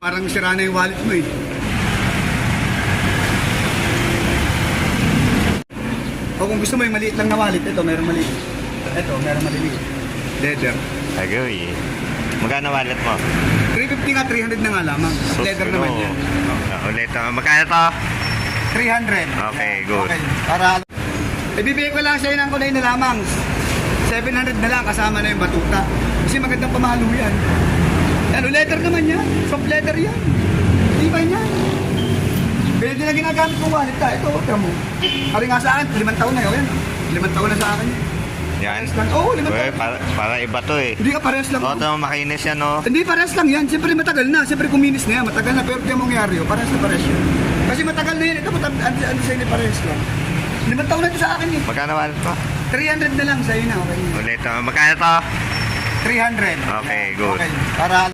Parang sira na yung wallet mo eh. O kung gusto mo yung maliit lang na wallet, ito meron maliit. Ito meron maliit. Leather. Agree. Magkano wallet mo? 350 nga, 300 na nga lamang. Leather naman yan. Ulit. Magkano to? 300. Okay, good. Okay. Para ibibigay ko lang sa'yo ng kulay na lamang. 700 na lang kasama na yung batuta. Kasi magandang pamahalo yan. Yan, leather naman yan. Soft leather yan. Di ba yan? Pwede na ginagamit kong wallet ka. Ito, ito mo. Kari nga sa akin, 5 taon na yun. 5 taon na sa akin. Yan. Oo, 5 taon. Para iba to eh. Hindi ka parehas lang. Oo, ito makinis yan oh. Hindi, parehas lang yan. Siyempre matagal na. Siyempre kuminis na yan. Matagal na. Pero kaya mangyari yun. Parehas na parehas yun. Kasi matagal na yun. Ito, ano sa'yo ni parehas lang. 5 taon na ito sa akin eh. Magkano wallet mo? 300 na lang sa'yo na. Okay. Ulit. Magkano to? 300. Okay, good. Okay. Para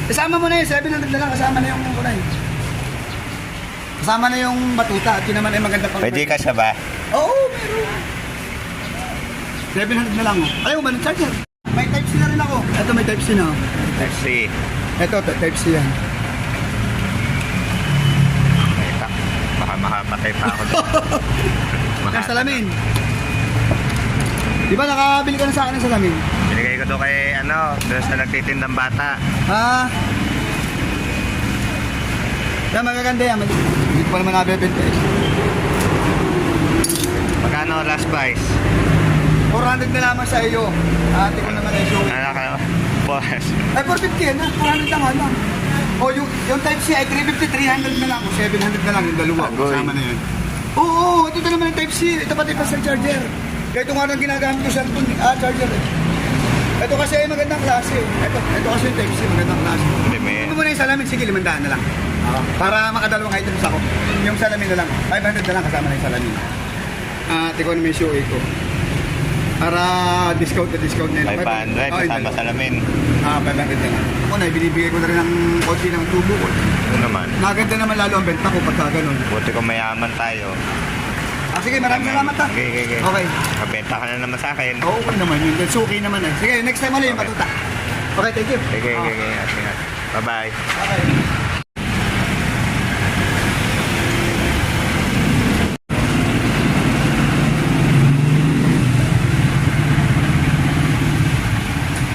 kasama mo na yun. 700 na lang. Kasama na yung kulay. Kasama na yung batuta. At yun naman ay maganda pang... Pwede ka siya ba? Oo, meron. 700 na lang. Oh. Ayaw ba ng charger? May type C na rin ako. Ito may type C na. Let's see. Ito, type C yan. Baka makapatay pa ako doon. Ang salamin. Di ba nakabili ka na sa akin ng salamin? Binigay ko doon kay doon sa nagtitindang bata. Ah. Yan, magaganda yan. Hindi ko pa naman nabebenta eh. Magkano last price? 400 na lamang sa iyo. Ate ko naman ay show. Ano ka? Boss. Ay, 450 yan ha. 400 lang lang. O yung type C ay 350, 300 na lang. O 700 na lang yung dalawa. Agoy. Kasama na yan. Oo, ito naman yung type C. Ito pati pa sa charger. Kaya ito nga nang ginagamit ko sa charger eh. Ito kasi ay magandang klase. Ito kasi yung type C, magandang klase. Hindi may... Ito muna yung salamin. Sige, 500 na lang. Para makadalawang items ako. Yung salamin na lang. 500 na lang kasama na yung salamin. Ikaw naman yung show ko. Para discount na discount na yun. 500, kasama salamin. 500 na lang. Ako na, binibigay ko na rin ng konti ng tubo ko. Ano naman? Maganda naman lalo ang benta ko pagka ganun. Buti kung mayaman tayo. Sige, maraming salamat ha. Okay. Okay. Kabenta ka na naman sa akin. Oo, okay naman yun. Suki naman eh. Sige, next time ulit yung batuta. Okay, thank you. Okay. Bye-bye. Okay.